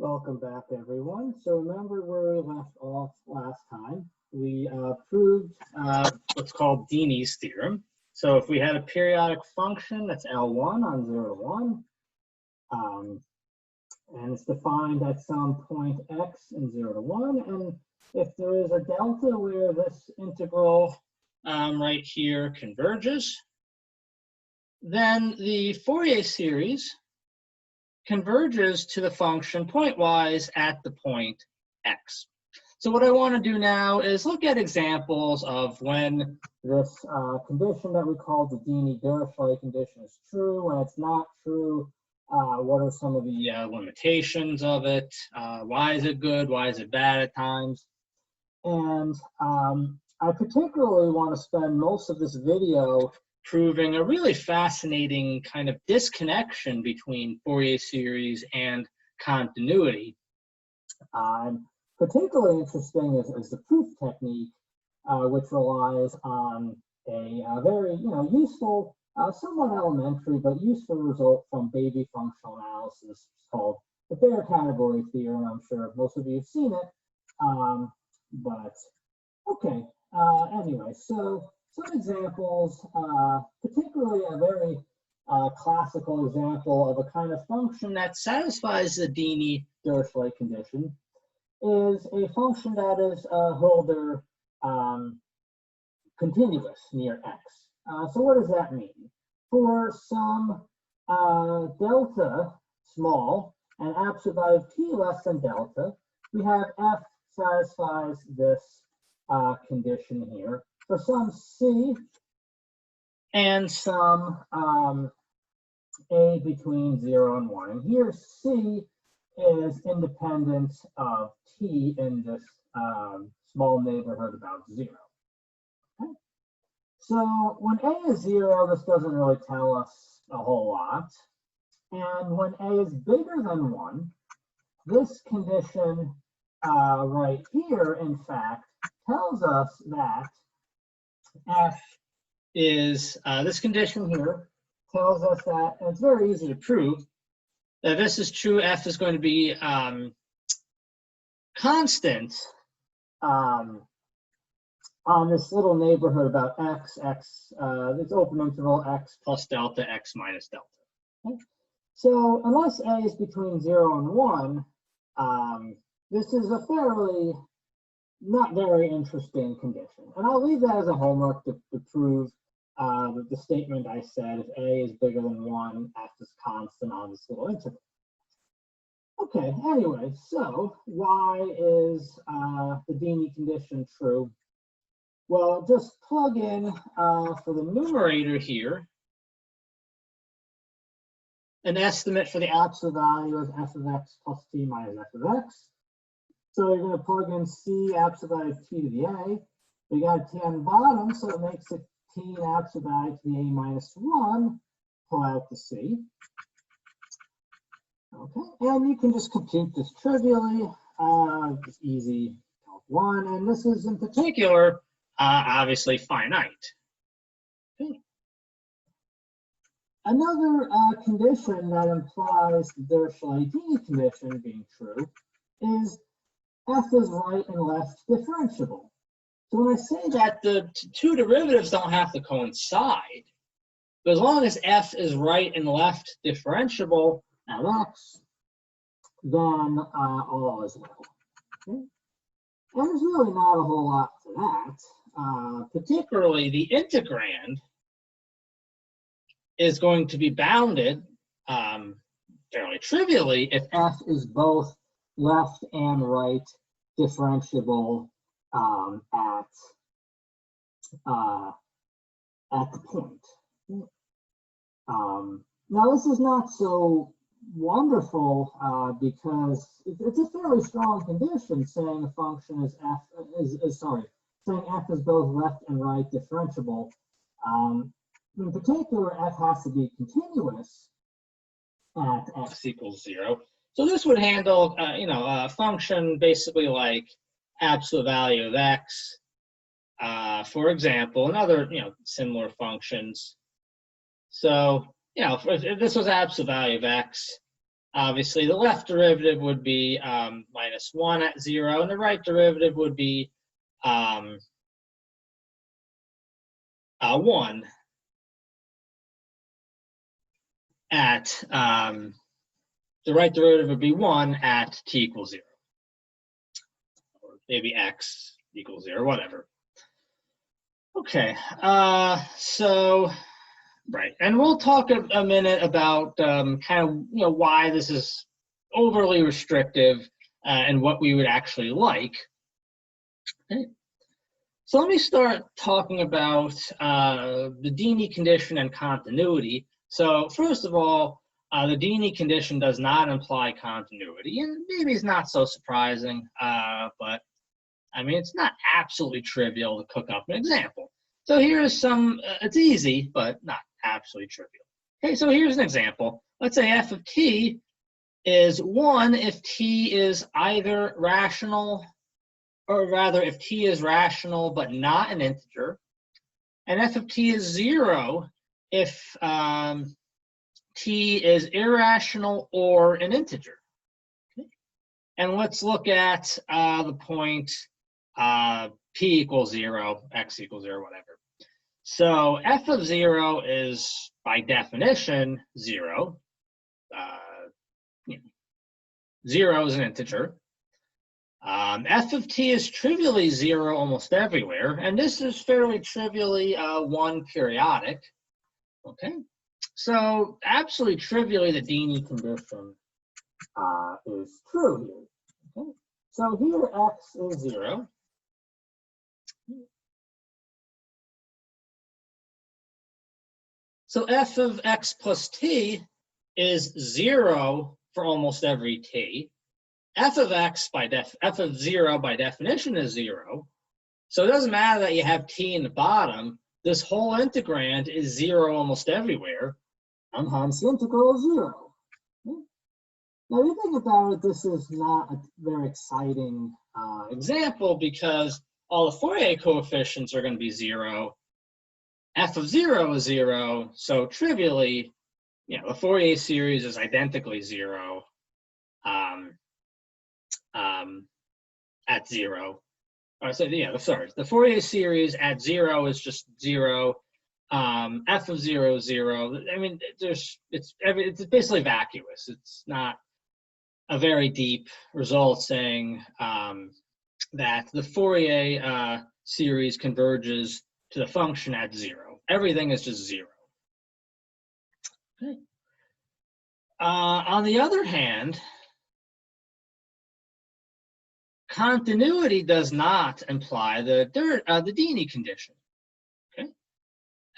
Welcome back, everyone. So remember where we left off last time. We proved what's called Dini's theorem. So if we had a periodic function that's L1 on 0 to 1, and it's defined at some point x in 0 to 1, and if there is a delta where this integral right here converges, then the Fourier series converges to the function pointwise at the point x. So what I want to do now is look at examples of when this condition that we call the Dini-Dirichlet condition is true, when it's not true, what are some of the limitations of it, why is it good, why is it bad at times. And I particularly want to spend most of this video proving a really fascinating kind of disconnection between Fourier series and continuity. Particularly interesting is the proof technique, which relies on a very useful, somewhat elementary, but useful result from baby functional analysis. It's called the Fair Category Theorem. I'm sure most of you have seen it. But okay, anyway, so some examples, particularly a very classical example of a kind of function that satisfies the Dini-Dirichlet condition is a function that is Hölder continuous near x. So what does that mean? For some delta small and absolute value of t less than delta, we have f satisfies this condition here. For some c and some a between 0 and 1. And here c is independent of t in this small neighborhood about 0. Okay. So when a is 0, this doesn't really tell us a whole lot. And when a is bigger than 1, this condition right here, in fact, tells us that f is, this condition here tells us that, and it's very easy to prove, that this is true, f is going to be constant on this little neighborhood about x, this open interval x plus delta, x minus delta. Okay? So unless a is between 0 and 1, this is a fairly not very interesting condition. And I'll leave that as a homework to prove the statement I said, if a is bigger than 1, f is constant on this little interval. Okay, anyway, so why is the Dini condition true? Well, just plug in for the numerator here an estimate for the absolute value of f of x plus t minus f of x. So you're going to plug in c absolute value of t to the a. We got t on the bottom, so it makes it t and absolute value to the a minus 1, pull out the c. Okay, and you can just compute this trivially. It's easy, calc 1, and this is in particular obviously finite. Okay. Another condition that implies the Dirichlet-Dini condition being true is f is right and left differentiable. So when I say that the two derivatives don't have to coincide, but as long as f is right and left differentiable at x, then all is well. Okay? And there's really not a whole lot to that. Particularly the integrand is going to be bounded fairly trivially if f is both left and right differentiable at the point. Now this is not so wonderful because it's a fairly strong condition saying a function is saying f is both left and right differentiable. In particular, f has to be continuous at x equals 0. So this would handle, a function basically like absolute value of x, for example, and other, similar functions. So, if this was absolute value of x, obviously the left derivative would be minus 1 at 0, and the right derivative would be 1 at, the right derivative would be 1 at t equals 0. Or maybe x equals 0, whatever. Okay, so, right, and we'll talk a minute about kind of, why this is overly restrictive and what we would actually like. Okay. So let me start talking about the Dini condition and continuity. So first of all, the Dini condition does not imply continuity, and maybe it's not so surprising, but I mean, it's not absolutely trivial to cook up an example. So here's some, it's easy, but not absolutely trivial. Okay, so here's an example. Let's say f of t is 1 if t is either rational, or rather if t is rational but not an integer, and f of t is 0 if t is irrational or an integer. Okay. And let's look at the point p equals 0, x equals 0, whatever. So f of 0 is by definition 0. 0 is an integer. F of t is trivially 0 almost everywhere, and this is fairly trivially 1 periodic. Okay, so absolutely trivially the Dini condition is true here. Okay, so here x is 0. So f of x plus t is 0 for almost every t. F of 0 by definition is 0. So it doesn't matter that you have t in the bottom. This whole integrand is 0 almost everywhere, and hence the integral is 0. Okay. Now, if you think about it, this is not a very exciting example because all the Fourier coefficients are going to be 0. F of 0 is 0, so trivially, the Fourier series is identically 0 at 0. Or so the Fourier series at 0 is just 0. F of 0 is 0. I mean, it's basically vacuous. It's not a very deep result saying that the Fourier series converges to the function at 0. Everything is just 0. Okay. On the other hand, continuity does not imply the Dini condition. Okay,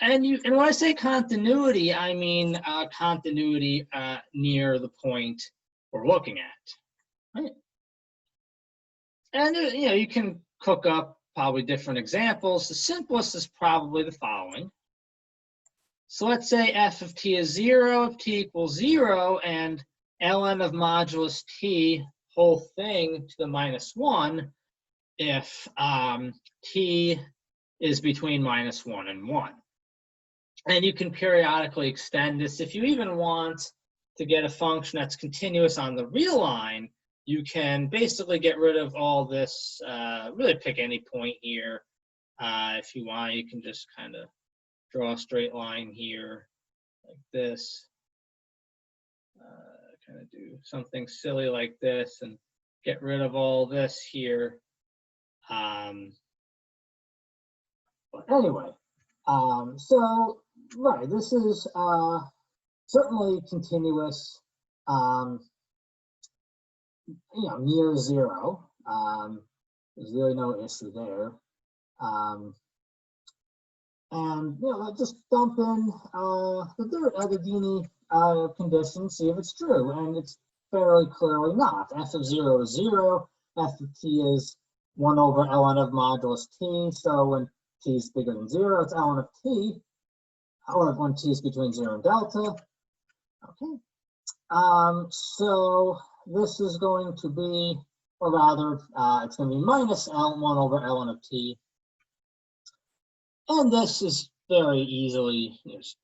and when I say continuity, I mean continuity near the point we're looking at. Right? And you can cook up probably different examples. The simplest is probably the following. So let's say f of t is 0 if t equals 0, and ln of modulus t whole thing to the minus 1 if t is between minus 1 and 1. And you can periodically extend this. If you even want to get a function that's continuous on the real line, you can basically get rid of all this, really pick any point here. If you want, you can just kind of draw a straight line here like this. Kind of do something silly like this and get rid of all this here. But anyway, so right, this is certainly continuous, near 0. There's really no issue there. And let's just dump in the Dini condition, see if it's true, and it's fairly clearly not. F of 0 is 0. F of t is 1 over ln of modulus t. So when t is bigger than 0, it's ln of t, or when t is between 0 and delta. Okay. So this is going to be, or rather, it's going to be minus 1 over ln of t. And this is very easily,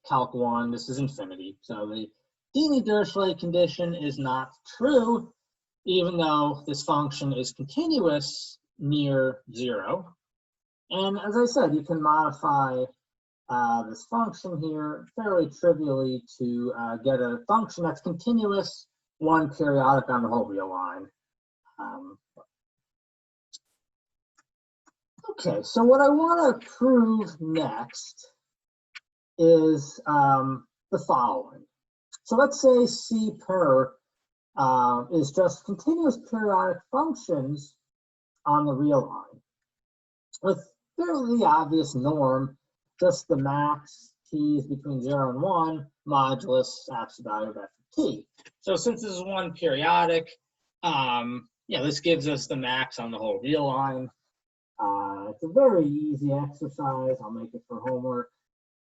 calc 1, this is infinity. So the Dini-Dirichlet condition is not true, even though this function is continuous near 0. And as I said, you can modify this function here fairly trivially to get a function that's continuous, one periodic on the whole real line. Okay, so what I want to prove next is the following. So let's say C per is just continuous periodic functions on the real line with fairly obvious norm, just the max t is between 0 and 1 modulus absolute value of f of t. So since this is one periodic, this gives us the max on the whole real line. It's a very easy exercise. I'll make it for homework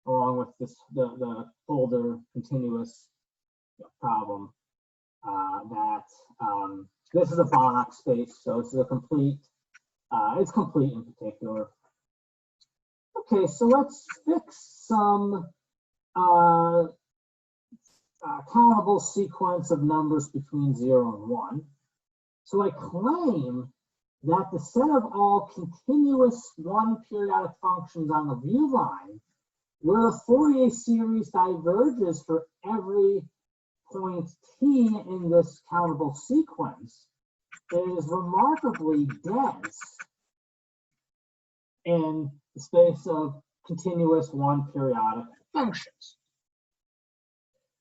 along with this the folder continuous problem. This is a Banach space, so this is a complete. It's complete in particular. Okay, so let's fix some countable sequence of numbers between 0 and 1. So I claim that the set of all continuous one periodic functions on the view line, where the Fourier series diverges for every point t in this countable sequence, is remarkably dense in the space of continuous one periodic functions.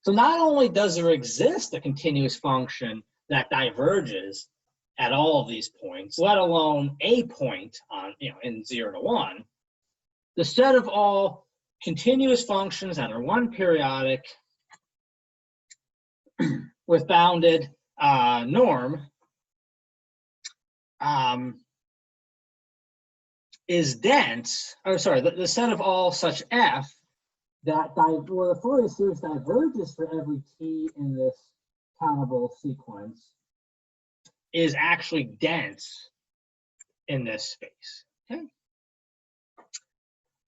So not only does there exist a continuous function that diverges at all of these points, let alone a point on in 0 to 1, the set of all continuous functions that are one periodic with bounded norm is dense, or sorry, the set of all such f that where the Fourier series diverges for every t in this countable sequence is actually dense in this space. Okay.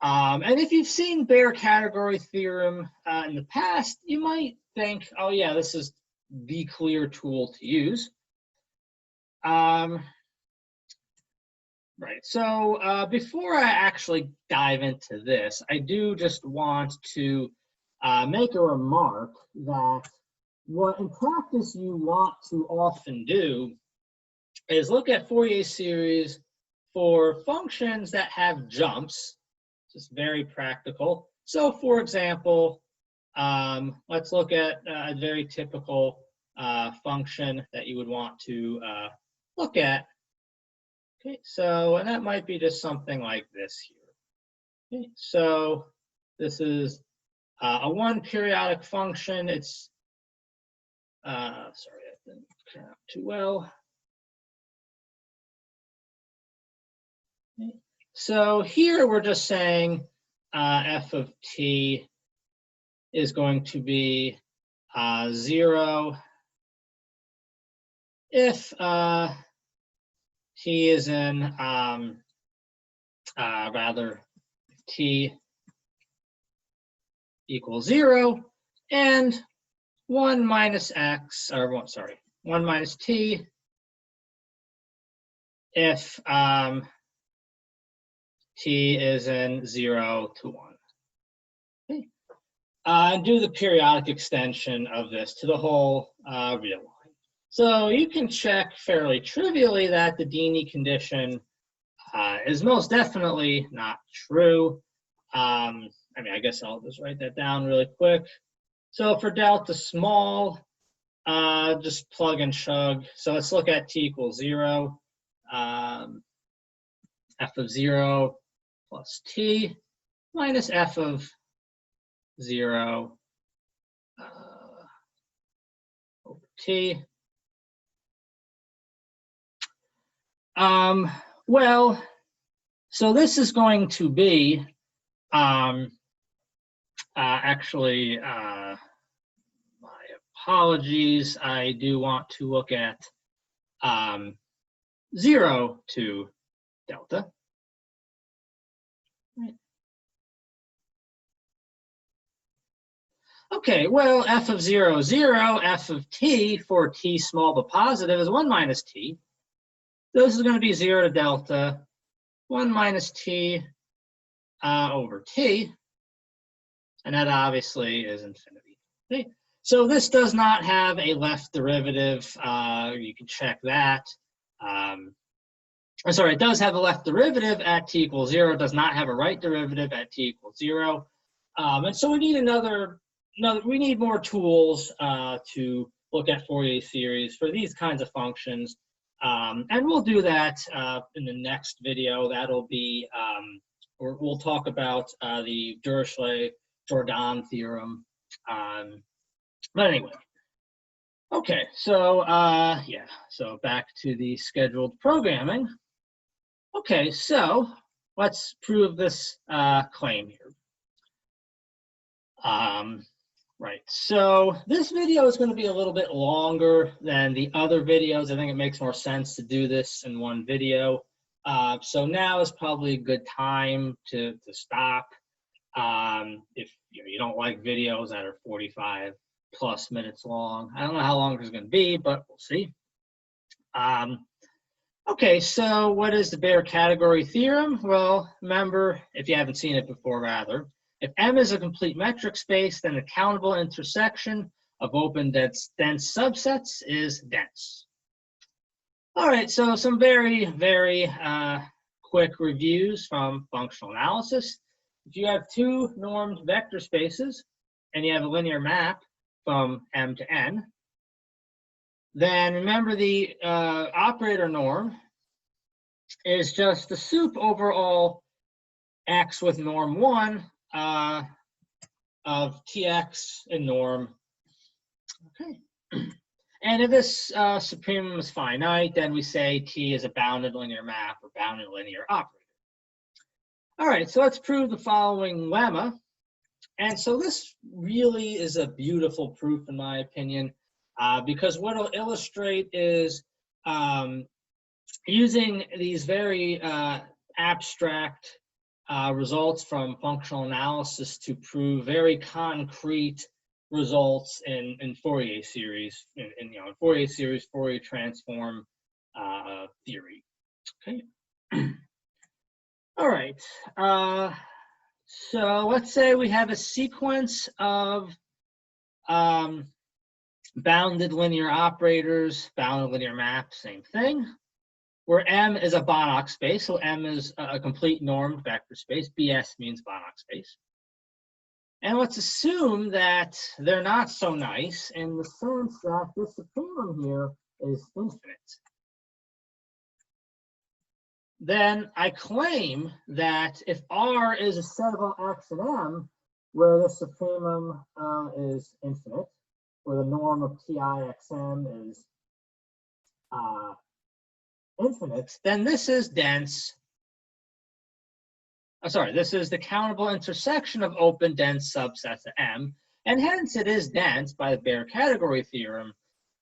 And if you've seen bare category theorem in the past, you might think, oh yeah, this is the clear tool to use. Right, so before I actually dive into this, I do just want to make a remark that what in practice you want to often do is look at Fourier series for functions that have jumps. Just very practical. So for example, let's look at a very typical function that you would want to look at. Okay, so, and that might be just something like this here. Okay, so this is a one periodic function. It's, sorry, I didn't turn out too well. Okay. So here we're just saying f of t is going to be 0 if t is in rather t equals 0 and 1 minus x, or 1 minus t if t is in 0 to 1. Okay. And do the periodic extension of this to the whole real line. So you can check fairly trivially that the Dini condition is most definitely not true. I mean, I guess I'll just write that down really quick. So for delta small, just plug and chug. So let's look at t equals 0. F of 0 plus t minus f of 0 over t. Well, so this is going to be actually, my apologies. I do want to look at 0 to delta. Right. Okay, well, f of 0, 0, f of t for t small but positive is 1 minus t. This is going to be 0 to delta, 1 minus t over t, and that obviously is infinity. Okay. So this does not have a left derivative. You can check that. Sorry, it does have a left derivative at t equals 0. It does not have a right derivative at t equals 0. And so we need we need more tools to look at Fourier series for these kinds of functions. And we'll do that in the next video. That'll be, we'll talk about the Dirichlet-Jordan theorem. But anyway, okay, so yeah, so back to the scheduled programming. Okay, so let's prove this claim here. Right, so this video is going to be a little bit longer than the other videos. I think it makes more sense to do this in one video. So now is probably a good time to stop. If you don't like videos that are 45+ minutes long. I don't know how long it's going to be, but we'll see. Okay, so what is the bare category theorem? Well, remember, if you haven't seen it before, rather, if M is a complete metric space, then the countable intersection of open dense subsets is dense. All right, so some very, very quick reviews from functional analysis. If you have two normed vector spaces and you have a linear map from M to N, then remember the operator norm is just the sup over all x with norm 1 of tx and norm. Okay. And if this supremum is finite, then we say T is a bounded linear map or bounded linear operator. All right, so let's prove the following lemma. And so this really is a beautiful proof, in my opinion, because what it'll illustrate is using these very abstract results from functional analysis to prove very concrete results in Fourier series, in Fourier series, Fourier transform theory. Okay. All right. So let's say we have a sequence of bounded linear operators, bounded linear map, same thing, where M is a Banach space. So M is a complete normed vector space. BS means Banach space. And let's assume that they're not so nice in the sense that the supremum here is infinite. Then I claim that if R is a set of all x and M, where the supremum is infinite, where the norm of TIXM is infinite, then this is dense. This is the countable intersection of open dense subsets of M, and hence it is dense by the bare category theorem.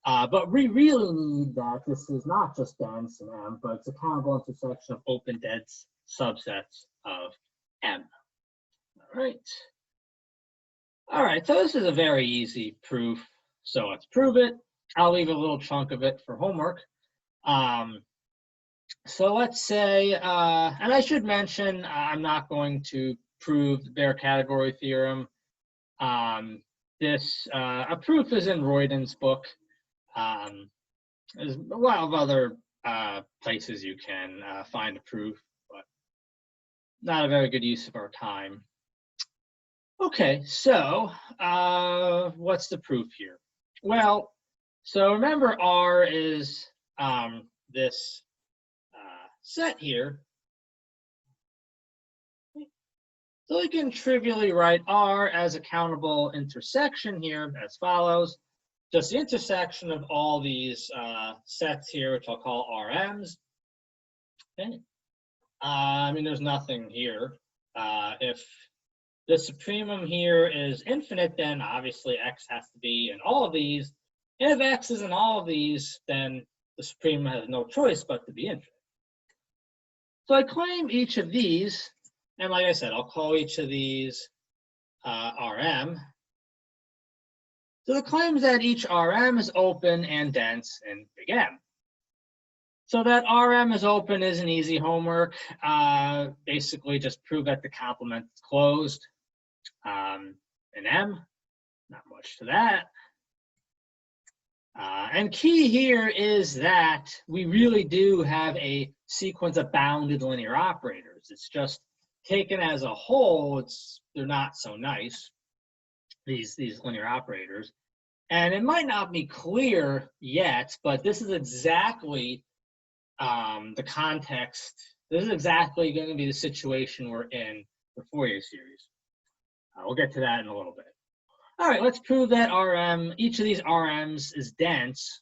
But we really need that this is not just dense in M, but it's a countable intersection of open dense subsets of M. All right. All right, so this is a very easy proof. So let's prove it. I'll leave a little chunk of it for homework. So let's say, and I should mention, I'm not going to prove the bare category theorem. A proof is in Royden's book. There's a lot of other places you can find a proof, but not a very good use of our time. Okay, so what's the proof here? Well, so remember R is this set here. So we can trivially write R as a countable intersection here as follows. Just the intersection of all these sets here, which I'll call RMs. Okay. I mean, there's nothing here. If the supremum here is infinite, then obviously X has to be in all of these. And if X is in all of these, then the supremum has no choice but to be infinite. So I claim each of these, and like I said, I'll call each of these RM. So the claim is that each Rm is open and dense in big M. So that Rm is open is an easy homework. Basically, just prove that the complement is closed in M. Not much to that. And key here is that we really do have a sequence of bounded linear operators. It's just taken as a whole, they're not so nice, these linear operators. And it might not be clear yet, but this is exactly the context. This is exactly going to be the situation we're in the Fourier series. We'll get to that in a little bit. All right, let's prove that each of these RMs is dense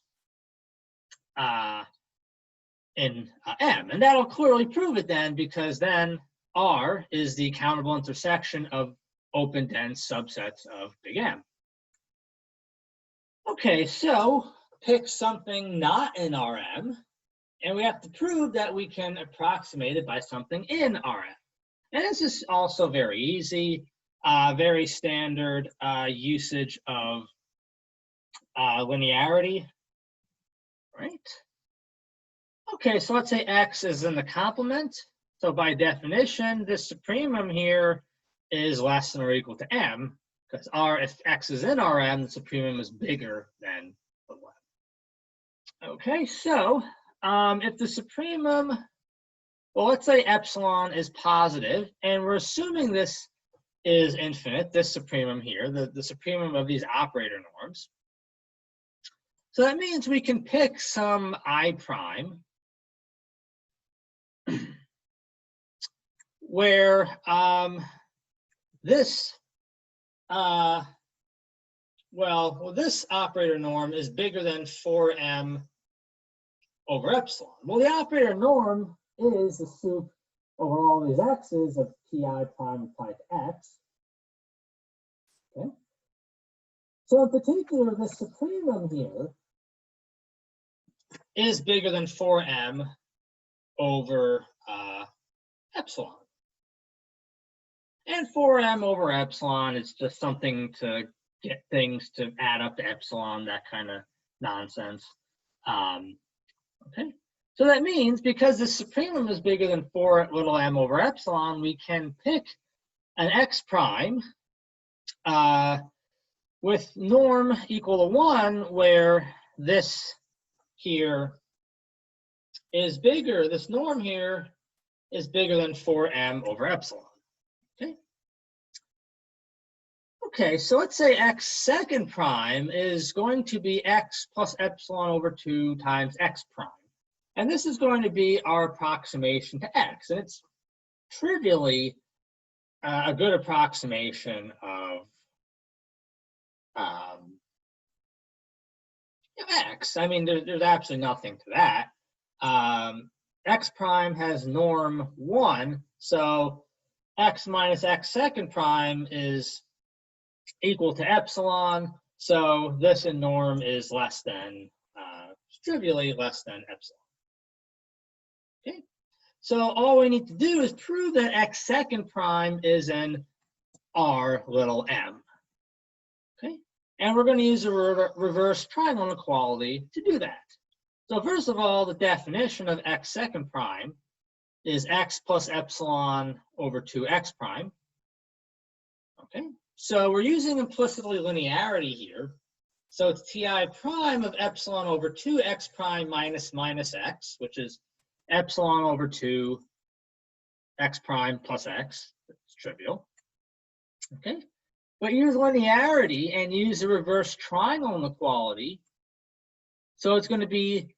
in M. And that'll clearly prove it then, because then R is the countable intersection of open dense subsets of big M. Okay, so pick something not in Rm, and we have to prove that we can approximate it by something in Rm. And this is also very easy, very standard usage of linearity, right? Okay, so let's say X is in the complement. So by definition, this supremum here is less than or equal to M, because if X is in Rm, the supremum is bigger than the 1. Okay, so if the supremum, well, let's say epsilon is positive, and we're assuming this is infinite, this supremum here, the supremum of these operator norms. So that means we can pick some I prime where this this operator norm is bigger than 4m over epsilon. Well, the operator norm is the sup over all these x's of ti prime applied to x. Okay. So in particular, the supremum here is bigger than 4m over epsilon. And 4m over epsilon is just something to get things to add up to epsilon, that kind of nonsense. Okay, so that means because the supremum is bigger than 4 little m over epsilon, we can pick an x prime with norm equal to 1, where this here is bigger, this norm here is bigger than 4m over epsilon. Okay. Okay, so let's say x second prime is going to be x plus epsilon over 2 times x prime. And this is going to be our approximation to x. And it's trivially a good approximation of x. I mean, there's absolutely nothing to that. X prime has norm 1, so x minus x second prime is equal to epsilon, so this in norm is less than, trivially less than epsilon. Okay, so all we need to do is prove that x second prime is in R little m. Okay, and we're going to use a reverse triangle inequality to do that. So first of all, the definition of x second prime is x plus epsilon over 2x prime. Okay, so we're using implicitly linearity here. So it's ti prime of epsilon over 2x prime minus x, which is epsilon over 2 x prime plus x. It's trivial. Okay, but use linearity and use the reverse triangle inequality. So it's going to be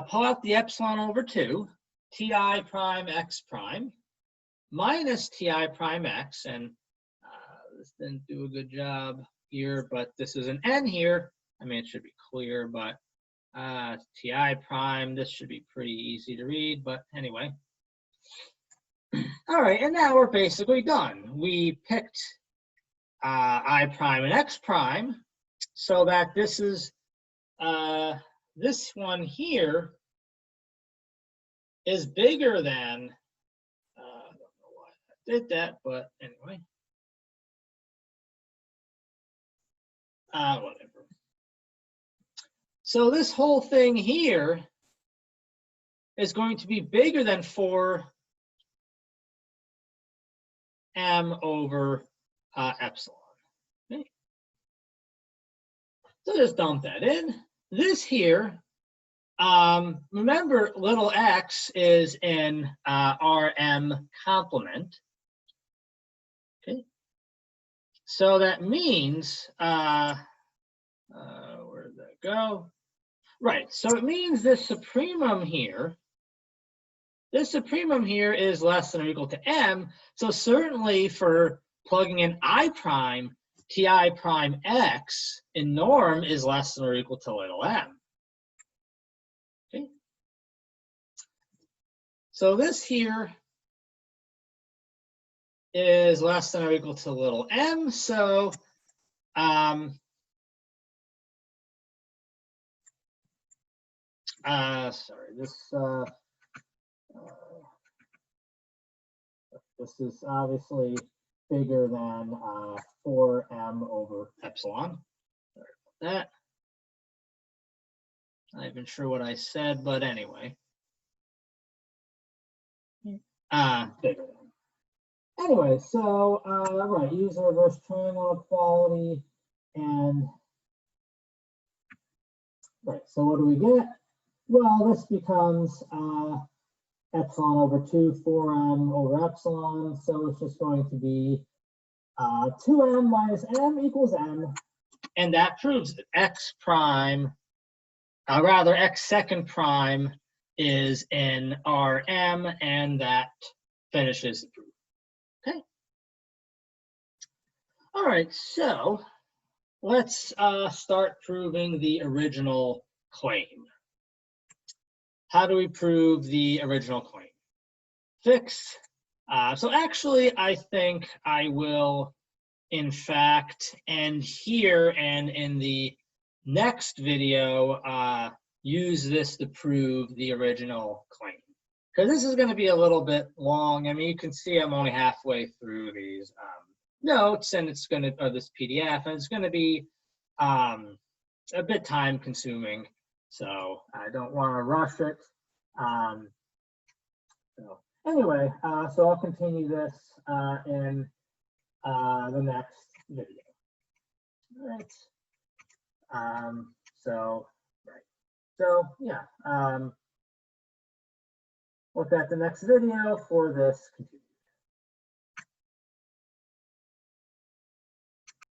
pull out the epsilon over 2, ti prime x prime minus ti prime x, and this didn't do a good job here, but this is an n here. I mean, it should be clear, but ti prime, this should be pretty easy to read, but anyway. All right, and now we're basically done. We picked I prime and x prime, so that this is this one here is bigger than, I don't know why I did that, but anyway. Whatever. So this whole thing here is going to be bigger than 4m over epsilon. Okay. So just dump that in. This here, remember little x is in Rm complement. Okay. So that means, where did that go? Right, so it means this supremum here is less than or equal to m. So certainly for plugging in I prime, ti prime x in norm is less than or equal to little m. Okay. So this here is less than or equal to little m. So this is obviously bigger than 4m over epsilon. Sorry about that. Not even sure what I said, but anyway. Bigger than. Anyway, so right, use the reverse triangle equality, and right. So what do we get? Well, this becomes epsilon over 2, 4m over epsilon. So it's just going to be 2m minus m equals m. And that proves that x prime, rather x second prime is in Rm, and that finishes the proof. Okay. All right, so let's start proving the original claim. How do we prove the original claim? Fixed. So actually, I think I will, in fact, end here, and in the next video, use this to prove the original claim. Because this is going to be a little bit long. I mean, you can see I'm only halfway through these notes, and it's going to, or this PDF, and it's going to be a bit time consuming. So I don't want to rush it. So anyway, so I'll continue this in the next video. All right. So yeah, look at the next video for this continuation.